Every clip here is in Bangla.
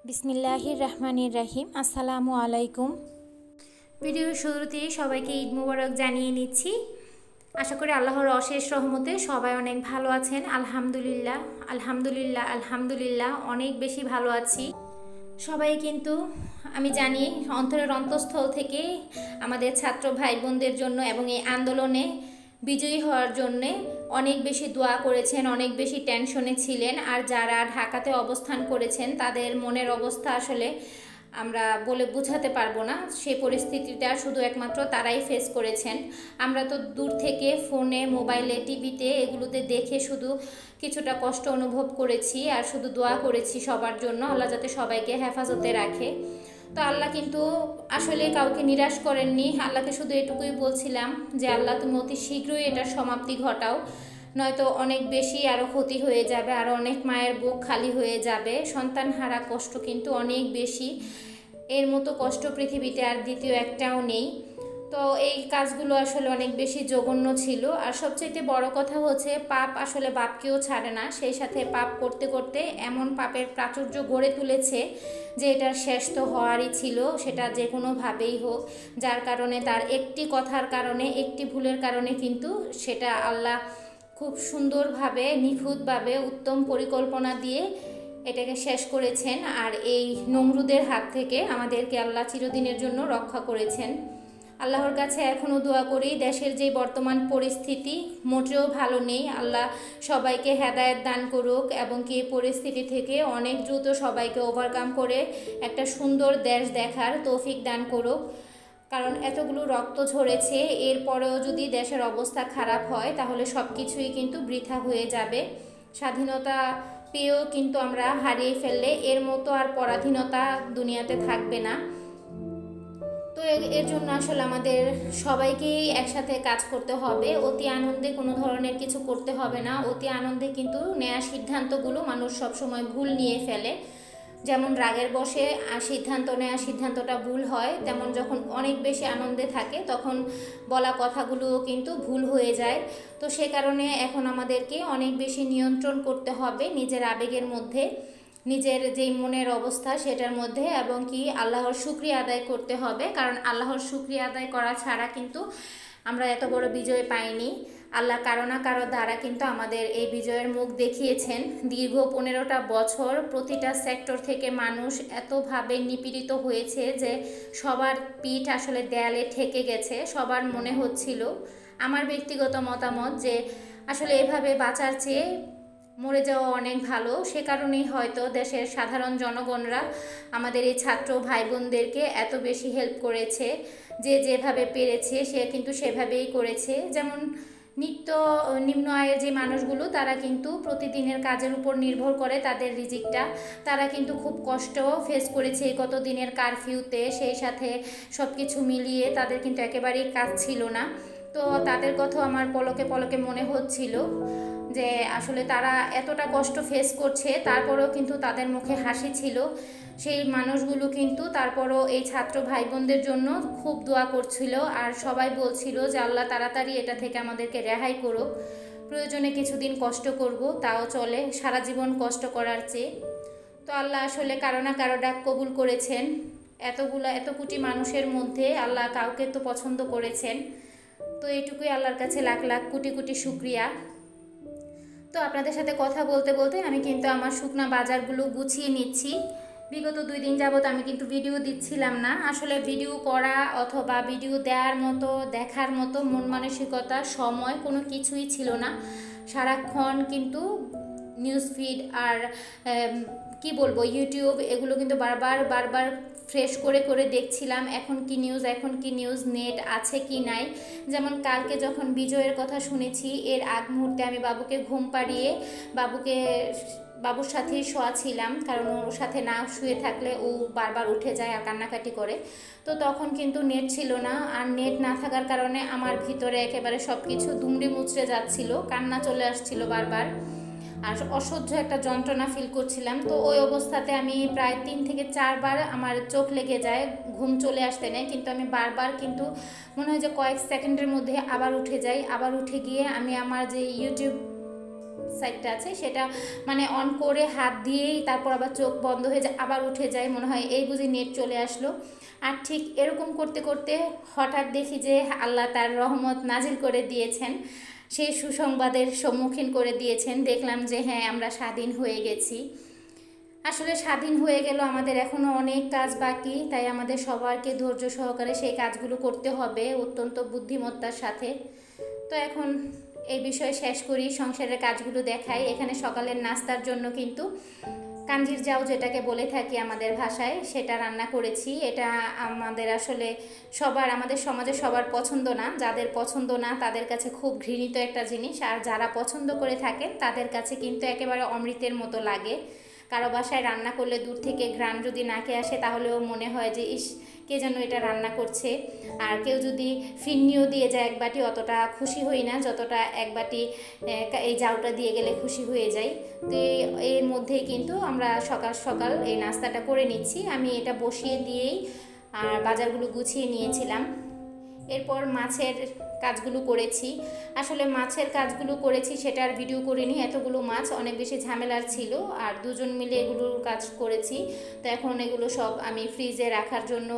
বিসমিল্লাহির রহমানির রহিম। আসসালামু আলাইকুম। ভিডিওর শুরুতেই সবাইকে ঈদ মোবারক জানিয়ে নিচ্ছি। আশা করি আল্লাহর অশেষ রহমতে সবাই অনেক ভালো আছেন। আলহামদুলিল্লাহ আলহামদুলিল্লাহ আলহামদুলিল্লাহ অনেক বেশি ভালো আছি। সবাই কিন্তু আমি জানি অন্তরের অন্তঃস্থল থেকে আমাদের ছাত্র ভাই বোনদের জন্য এবং এই আন্দোলনে বিজয়ী হওয়ার জন্যে অনেক বেশি দোয়া করেছেন, অনেক বেশি টেনশনে ছিলেন। আর যারা ঢাকাতে অবস্থান করেছেন তাদের মনের অবস্থা আসলে আমরা বলে বোঝাতে পারবো না। সেই পরিস্থিতিটা শুধু একমাত্র তারাই ফেস করেছেন। আমরা তো দূর থেকে ফোনে, মোবাইলে, টিভিতে এগুলোতে দেখে শুধু কিছুটা কষ্ট অনুভব করেছি আর শুধু দোয়া করেছি সবার জন্য, আল্লাহ যাতে সবাইকে হেফাজতে রাখে। তো আল্লাহ কিন্তু আসলে কাউকে নিরাশ করেননি। আল্লাহকে শুধু এটুকুই বলছিলাম যে আল্লাহ তুমি অতি শীঘ্রই এটার সমাপ্তি ঘটাও, নয়তো অনেক বেশি আরও ক্ষতি হয়ে যাবে, আরও অনেক মায়ের বুক খালি হয়ে যাবে। সন্তান হারা কষ্ট কিন্তু অনেক বেশি, এর মতো কষ্ট পৃথিবীতে আর দ্বিতীয় একটাও নেই। তো এই কাজগুলো আসলে অনেক বেশি জঘন্য ছিল। আর সবচেয়ে বড় কথা হচ্ছে পাপ আসলে বাপকেও ছাড়ে না। সেই সাথে পাপ করতে করতে এমন পাপের প্রাচুর্য গড়ে তুলেছে যে এটার শেষ তো হওয়ারই ছিল, সেটা যে কোনোভাবেই হোক। যার কারণে তার একটি কথার কারণে, একটি ভুলের কারণে কিন্তু সেটা আল্লাহ খুব সুন্দরভাবে, নিখুঁতভাবে, উত্তম পরিকল্পনা দিয়ে এটাকে শেষ করেছেন। আর এই নমরুদের হাত থেকে আমাদেরকে আল্লাহ চিরদিনের জন্য রক্ষা করেছেন। আল্লাহর কাছে এখনও দোয়া করি, দেশের যে বর্তমান পরিস্থিতি মোটেও ভালো নেই, আল্লাহ সবাইকে হেদায়েত দান করুক এবং কি এই পরিস্থিতি থেকে অনেক দ্রুত সবাইকে ওভারকাম করে একটা সুন্দর দেশ দেখার তৌফিক দান করুক। কারণ এতগুলো রক্ত ঝরেছে, এরপরেও যদি দেশের অবস্থা খারাপ হয় তাহলে সব কিছুই কিন্তু বৃথা হয়ে যাবে। স্বাধীনতা পেয়েও কিন্তু আমরা হারিয়ে ফেললে এর মতো আর পরাধীনতা দুনিয়াতে থাকবে না। তো এর জন্য আসলে আমাদের সবাইকেই একসাথে কাজ করতে হবে। অতি আনন্দে কোনো ধরনের কিছু করতে হবে না। অতি আনন্দে কিন্তু নেওয়া সিদ্ধান্তগুলো মানুষ সবসময় ভুল নিয়ে ফেলে। যেমন রাগের বশে সিদ্ধান্ত নেওয়া সিদ্ধান্তটা ভুল হয়, তেমন যখন অনেক বেশি আনন্দে থাকে তখন বলা কথাগুলোও কিন্তু ভুল হয়ে যায়। তো সে কারণে এখন আমাদেরকে অনেক বেশি নিয়ন্ত্রণ করতে হবে নিজের আবেগের মধ্যে, নিজের যেই মনের অবস্থা সেটার মধ্যে, এবং কি আল্লাহর শুকরিয়া আদায় করতে হবে। কারণ আল্লাহর শুকরিয়া আদায় করা ছাড়া কিন্তু আমরা এত বড় বিজয় পাইনি। আল্লাহ কারো না কারো দ্বারা কিন্তু আমাদের এই বিজয়ের মুখ দেখিয়েছেন। দীর্ঘ 15টা বছর প্রতিটা সেক্টর থেকে মানুষ এতভাবে নিপীড়িত হয়েছে যে সবার পিঠ আসলে দেয়ালে ঠেকে গেছে। সবার মনে হচ্ছিল, আমার ব্যক্তিগত মতামত, যে আসলে এভাবে বাঁচার চেয়ে মরে যাওয়া অনেক ভালো। সে কারণেই হয়তো দেশের সাধারণ জনগণরা আমাদের এই ছাত্র ভাই বোনদেরকে এত বেশি হেল্প করেছে। যে যেভাবে পেরেছে সে কিন্তু সেভাবেই করেছে। যেমন নিম্ন আয়ের যে মানুষগুলো তারা কিন্তু প্রতিদিনের কাজের উপর নির্ভর করে তাদের রিজিকটা, তারা কিন্তু খুব কষ্ট ফেস করেছে এই কত দিনের কারফিউতে। সেই সাথে সব কিছু মিলিয়ে তাদের কিন্তু একেবারেই কাজ ছিল না। তো তাদের কথাও আমার পলকে পলকে মনে হচ্ছিল যে আসলে তারা এতটা কষ্ট ফেস করছে, তারপরেও কিন্তু তাদের মুখে হাসি ছিল। সেই মানুষগুলো কিন্তু তারপরও এই ছাত্র ভাই বোনদের জন্য খুব দোয়া করছিল আর সবাই বলছিল যে আল্লাহ তাড়াতাড়ি এটা থেকে আমাদেরকে রেহাই করুক। প্রয়োজনে কিছুদিন কষ্ট করব, তাও চলে, সারা জীবন কষ্ট করার চেয়ে। তো আল্লাহ আসলে কারো না কারো ডাক কবুল করেছেন। এত কোটি মানুষের মধ্যে আল্লাহ কাউকে তো পছন্দ করেছেন। তো এইটুকুই আল্লাহর কাছে লাখ লাখ কোটি কোটি শুকরিয়া। তো আপনাদের সাথে কথা বলতে বলতে আমি কিন্তু আমার শুকনা বাজারগুলো গুছিয়ে নিচ্ছি। বিগত 2 দিন যাবত আমি কিন্তু ভিডিও দিচ্ছিলাম না। আসলে ভিডিও করা অথবা ভিডিও দেওয়ার মতো, দেখার মতো মন মানসিকতা, সময় কোনো কিছুই ছিল না। সারাক্ষণ কিন্তু নিউজ ফিড আর কি বলবো ইউটিউব এগুলো কিন্তু বারবার ফ্রেশ করে দেখছিলাম এখন কি নিউজ, নেট আছে কি নাই। যেমন কালকে যখন বিজয়ের কথা শুনেছি, এর আগ মুহূর্তে আমি বাবুকে ঘুম পাড়িয়ে বাবুর সাথেই শোয়া ছিলাম, কারণ ওর সাথে না শুয়ে থাকলে ও বারবার উঠে যায় আর কান্নাকাটি করে। তো তখন কিন্তু নেট ছিল না, আর নেট না থাকার কারণে আমার ভিতরে একেবারে সব কিছু দুমড়ে মুচড়ে যাচ্ছিল, কান্না চলে আসছিল বারবার, আর অসহ্য একটা যন্ত্রণা ফিল করছিলাম। তো ওই অবস্থাতে আমি প্রায় 3 থেকে 4 বার আমার চোখ লেগে যায়, ঘুম চলে আসতে নেই, কিন্তু আমি বারবার কিন্তু মনে হয় যে কয়েক সেকেন্ডের মধ্যে আবার উঠে যাই। আবার উঠে গিয়ে আমি আমার যে ইউটিউব সাইডটা আছে সেটা মানে অন করে হাত দিয়েই তারপর আবার চোখ বন্ধ হয়ে যায়, আবার উঠে যায়, মনে হয় এই বুঝি নেট চলে আসলো। আর ঠিক এরকম করতে করতে হঠাৎ দেখি যে আল্লাহ তার রহমত নাজিল করে দিয়েছেন, সেই সুসংবাদের সম্মুখীন করে দিয়েছেন। দেখলাম যে হ্যাঁ, আমরা স্বাধীন হয়ে গেছি। আসলে স্বাধীন হয়ে গেল, আমাদের এখনও অনেক কাজ বাকি, তাই আমাদের সবাইকে ধৈর্য সহকারে সেই কাজগুলো করতে হবে অত্যন্ত বুদ্ধিমত্তার সাথে। তো এখন এই বিষয় শেষ করি, সংসারের কাজগুলো দেখাই। এখানে সকালের নাস্তার জন্য কিন্তু কাঞ্জির জাউ যেটাকে বলে থাকি আমাদের ভাষায়, সেটা রান্না করেছি। এটা আমাদের আসলে আমাদের সমাজে সবার পছন্দ না, যাদের পছন্দ না তাদের কাছে খুব ঘৃণিত একটা জিনিস, আর যারা পছন্দ করে থাকেন তাদের কাছে কিন্তু একেবারে অমৃতের মতো লাগে। কারো বাসায় রান্না করলে দূর থেকে ঘ্রাণ যদি নাকে আসে তাহলেও মনে হয় যে ইস, কে যেন এটা রান্না করছে। আর কেউ যদি ফিরনিও দিয়ে যায় এক বাটি, অতটা খুশি হই না যতটা এক বাটি এই জাউটা দিয়ে গেলে খুশি হয়ে যাই। তো এর মধ্যেই কিন্তু আমরা সকাল সকাল এই নাস্তাটা করে নিচ্ছি। আমি এটা বসিয়ে দিয়েই আর বাজারগুলো গুছিয়ে নিয়েছিলাম। এরপর মাছের কাজগুলো করেছি। আসলে মাছের কাজগুলো করেছি সেটার ভিডিও করিনি, এতগুলো মাছ অনেক বেশি ঝামেলার ছিল, আর দুজন মিলে এগুলোর কাজ করেছি। তো এখন এগুলো সব আমি ফ্রিজে রাখার জন্য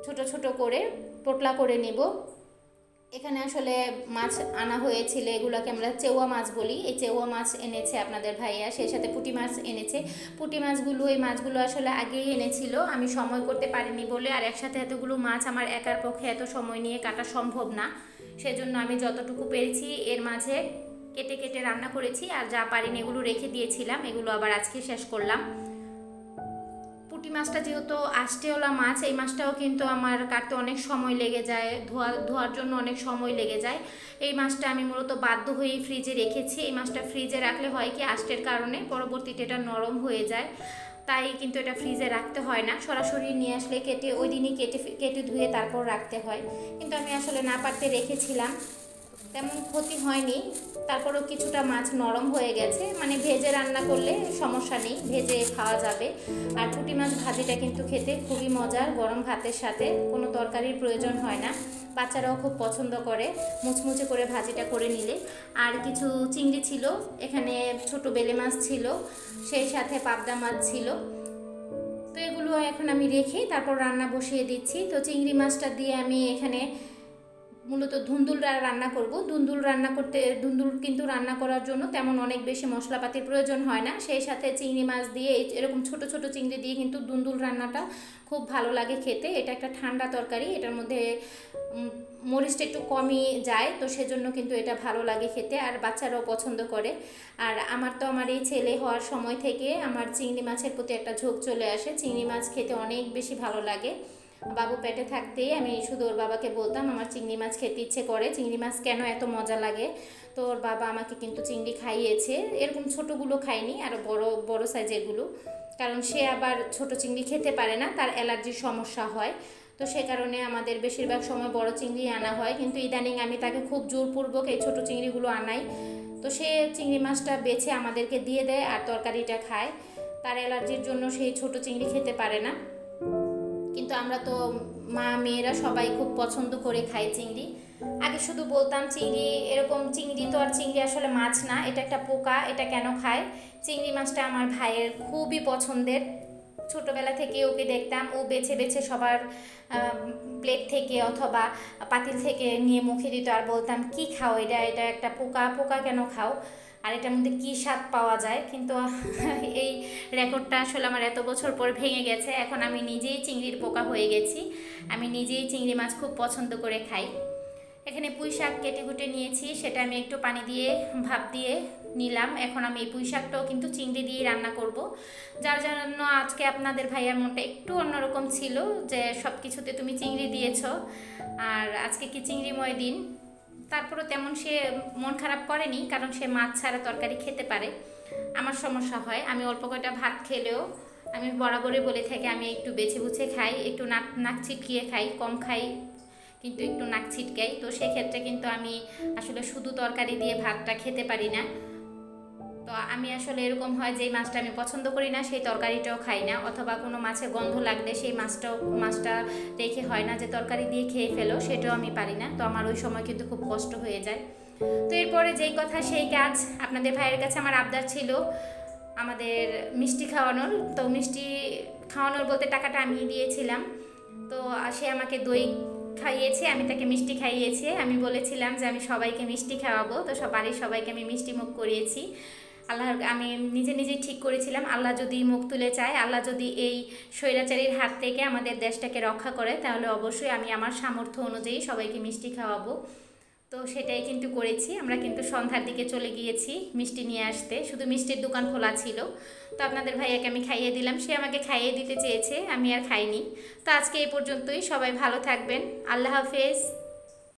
ছোট ছোট করে পোটলা করে নেব। এখানে আসলে মাছ আনা হয়েছিল, এগুলোকে আমরা চেওয়া মাছ বলি। এই চেওয়া মাছ এনেছে আপনাদের ভাইয়া, সেই সাথে পুঁটি মাছ এনেছে। পুঁটি মাছগুলো, এই মাছগুলো আসলে আগেই এনেছিল, আমি সময় করতে পারিনি বলে, আর একসাথে এতগুলো মাছ আমার একার পক্ষে এত সময় নিয়ে কাটা সম্ভব না। সেজন্য আমি যতটুকু পেরেছি এর মাঝে কেটে কেটে রান্না করেছি, আর যা পারিনি এগুলো রেখে দিয়েছিলাম, এগুলো আবার আজকে শেষ করলাম। পুঁটি মাছটা যেহেতু আষ্টেওয়ালা মাছ, এই মাছটাও কিন্তু আমার কাটতে অনেক সময় লেগে যায়, ধোয়ার জন্য অনেক সময় লেগে যায়। এই মাছটা আমি মূলত বাধ্য হয়েই ফ্রিজে রেখেছি। এই মাছটা ফ্রিজে রাখলে হয় কি, আষ্টের কারণে পরবর্তীতে এটা নরম হয়ে যায়, তাই কিন্তু এটা ফ্রিজে রাখতে হয় না, সরাসরি নিয়ে আসলে কেটে ওই দিনই কেটে ধুয়ে তারপর রাখতে হয়। কিন্তু আমি আসলে না পারতে রেখেছিলাম, তেমন ক্ষতি হয়নি। তারপরেও কিছুটা মাছ নরম হয়ে গেছে, মানে ভেজে রান্না করলে সমস্যা নেই, ভেজে খাওয়া যাবে। আর পুঁটি মাছ ভাজিটা কিন্তু খেতে খুবই মজার, গরম ভাতের সাথে কোনো তরকারির প্রয়োজন হয় না, বাচ্চারাও খুব পছন্দ করে মুচমুচে করে ভাজিটা করে নিলে। আর কিছু চিংড়ি ছিল, এখানে ছোট বেলে মাছ ছিল, সেই সাথে পাবদা মাছ ছিল। তো এগুলো এখন আমি রেখে তারপর রান্না বসিয়ে দিচ্ছি। তো চিংড়ি মাছটা দিয়ে আমি এখানে মূলত ধুন্দুল রান্না করব। ধুন্দুল কিন্তু রান্না করার জন্য তেমন অনেক বেশি মশলাপাতির প্রয়োজন হয় না, সেই সাথে চিংড়ি মাছ দিয়ে এরকম ছোট ছোট চিংড়ি দিয়ে কিন্তু ধুন্দুল রান্নাটা খুব ভালো লাগে খেতে। এটা একটা ঠান্ডা তরকারি, এটার মধ্যে মরিচটা একটু কমই যায়, তো সেজন্য কিন্তু এটা ভালো লাগে খেতে, আর বাচ্চারাও পছন্দ করে। আর আমার এই ছেলে হওয়ার সময় থেকে আমার চিংড়ি মাছের প্রতি একটা ঝোঁক চলে আসে, চিংড়ি মাছ খেতে অনেক বেশি ভালো লাগে। বাবু পেটে থাকতেই আমি শুধু ওর বাবাকে বলতাম আমার চিংড়ি মাছ খেতে ইচ্ছে করে, চিংড়ি মাছ কেন এত মজা লাগে। তো ওর বাবা আমাকে কিন্তু চিংড়ি খাইয়েছে, এরকম ছোটোগুলো খাইনি, আর বড় সাইজেরগুলো, কারণ সে আবার ছোট চিংড়ি খেতে পারে না, তার অ্যালার্জির সমস্যা হয়। তো সে কারণে আমাদের বেশিরভাগ সময় বড় চিংড়ি আনা হয়, কিন্তু ইদানিং আমি তাকে খুব জোরপূর্বক এই ছোটো চিংড়িগুলো আনাই। তো সে চিংড়ি মাছটা বেছে আমাদেরকে দিয়ে দেয় আর তরকারিটা খায়, তার অ্যালার্জির জন্য সেই ছোট চিংড়ি খেতে পারে না। কিন্তু আমরা তো মা মেয়েরা সবাই খুব পছন্দ করে খাই চিংড়ি। আগে শুধু বলতাম চিংড়ি এরকম, চিংড়ি তো আর চিংড়ি আসলে মাছ না, এটা একটা পোকা, এটা কেন খায়। চিংড়ি মাছটা আমার ভাইয়ের খুবই পছন্দের, ছোটোবেলা থেকে ওকে দেখতাম ও বেছে বেছে সবার প্লেট থেকে অথবা পাতিল থেকে নিয়ে মুখে দিত, আর বলতাম কি খাও এটা, এটা একটা পোকা কেন খাও, আর এটার মধ্যে কী স্বাদ পাওয়া যায়। কিন্তু এই রেকর্ডটা আসলে আমার এত বছর পর ভেঙে গেছে, এখন আমি নিজেই চিংড়ির পোকা হয়ে গেছি, আমি নিজেই চিংড়ি মাছ খুব পছন্দ করে খাই। এখানে পুঁই শাক কেটে কুটে নিয়েছি, সেটা আমি একটু পানি দিয়ে ভাপ দিয়ে নিলাম। এখন আমি এই পুঁই শাকটাও কিন্তু চিংড়ি দিয়ে রান্না করব, যার জন্য আজকে আপনাদের ভাইয়ার মনটা একটু অন্যরকম ছিল যে সব কিছুতে তুমি চিংড়ি দিয়েছ, আর আজকে কি চিংড়িময় দিন। তারপরও তেমন সে মন খারাপ করেনি, কারণ সে মাছ ছাড়া তরকারি খেতে পারে, আমার সমস্যা হয়। আমি অল্প কয়টা ভাত খেলেও আমি বরাবরই বলে থাকি আমি একটু বেছে বুঝে খাই, একটু নাক ছিটকিয়ে খাই, কম খাই কিন্তু একটু নাক ছিটকাই। তো সেক্ষেত্রে কিন্তু আমি আসলে শুধু তরকারি দিয়ে ভাতটা খেতে পারি না। তো আমি আসলে এরকম হয় যে মাছটা আমি পছন্দ করি না সেই তরকারিটাও খাই না, অথবা কোনো মাছে গন্ধ লাগলে সেই মাছটা রেখে হয় না যে তরকারি দিয়ে খেয়ে ফেলো, সেটাও আমি পারি না। তো আমার ওই সময় কিন্তু খুব কষ্ট হয়ে যায়। তো এরপরে যেই কথা সেই কাজ, আপনাদের ভাইয়ের কাছে আমার আবদার ছিল আমাদের মিষ্টি খাওয়ানোর। তো মিষ্টি খাওয়ানোর বলতে টাকাটা আমি দিয়েছিলাম। তো সে আমাকে দই খাইয়েছে, আমি তাকে মিষ্টি খাইয়েছি। আমি বলেছিলাম যে আমি সবাইকে মিষ্টি খাওয়াবো, তো বাড়ির সবাইকে আমি মিষ্টি মুখ করিয়েছি। আমি নিজেই ঠিক করেছিলাম, আল্লাহ যদি মুখ তুলে চায়, আল্লাহ যদি এই স্বৈরাচারীর হাত থেকে আমাদের দেশটাকে রক্ষা করে, তাহলে অবশ্যই আমি আমার সামর্থ্য অনুযায়ী সবাইকে মিষ্টি খাওয়াবো। তো সেটাই কিন্তু করেছি। আমরা কিন্তু সন্ধ্যার দিকে চলে গিয়েছি মিষ্টি নিয়ে আসতে, শুধু মিষ্টির দোকান খোলা ছিল। তো আপনাদের ভাইয়াকে আমি খাইয়ে দিলাম, সে আমাকে খাইয়ে দিতে চেয়েছে, আমি আর খাইনি। তো আজকে এই পর্যন্তই, সবাই ভালো থাকবেন, আল্লাহ হাফেজ।